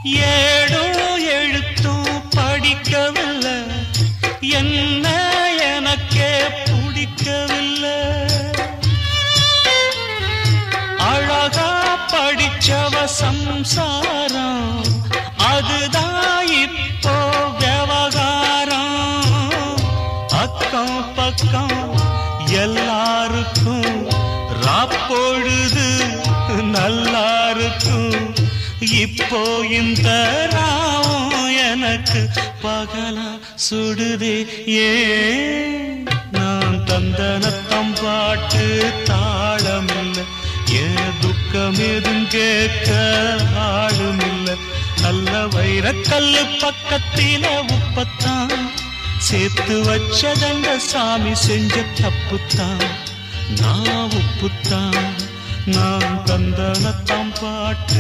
ஏடும் எழுத்தும் படிக்கவில்லை, என்ன எனக்கே பிடிக்கவில்லை. அழகா படிச்சவ சம்சாரம், அதுதான் இப்போ விவகாரம். அக்கம் பக்கம் எல்லாருக்கும் ராப்பொழுது நல்லா இருக்கும். இப்போ இந்த ராவும் எனக்கு பகலா சுடுதே. ஏன் நான் தந்தனத்தம் பாட்டு தாளமில்லை, ஏன் துக்கம் எதும் கேட்க ஆளுமில்லை. நல்ல வைரக்கல்லு பக்கத்தில உப்பத்தான் சேர்த்து வச்சதங்க சாமி செஞ்ச தப்புத்தான். நான் உப்புத்தான், நான் தந்தனத்தம் பாட்டு